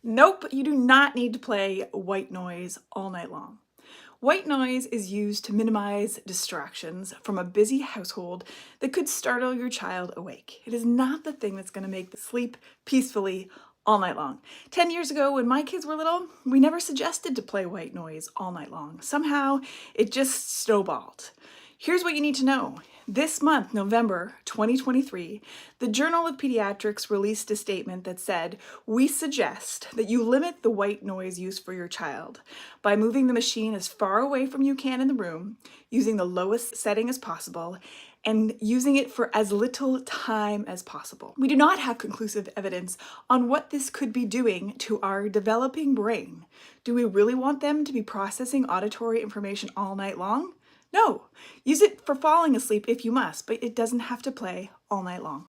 Nope, you do not need to play white noise all night long. White noise is used to minimize distractions from a busy household that could startle your child awake. It is not the thing that's going to make them sleep peacefully all night long. 10 years ago, when my kids were little, we never suggested to play white noise all night long. Somehow, it just snowballed. Here's what you need to know. This month, November 2023, the Journal of Pediatrics released a statement that said, "We suggest that you limit the white noise use for your child by moving the machine as far away from you can in the room, using the lowest setting as possible, and using it for as little time as possible." We do not have conclusive evidence on what this could be doing to our developing brain. Do we really want them to be processing auditory information all night long? No. Use it for falling asleep if you must, but it doesn't have to play all night long.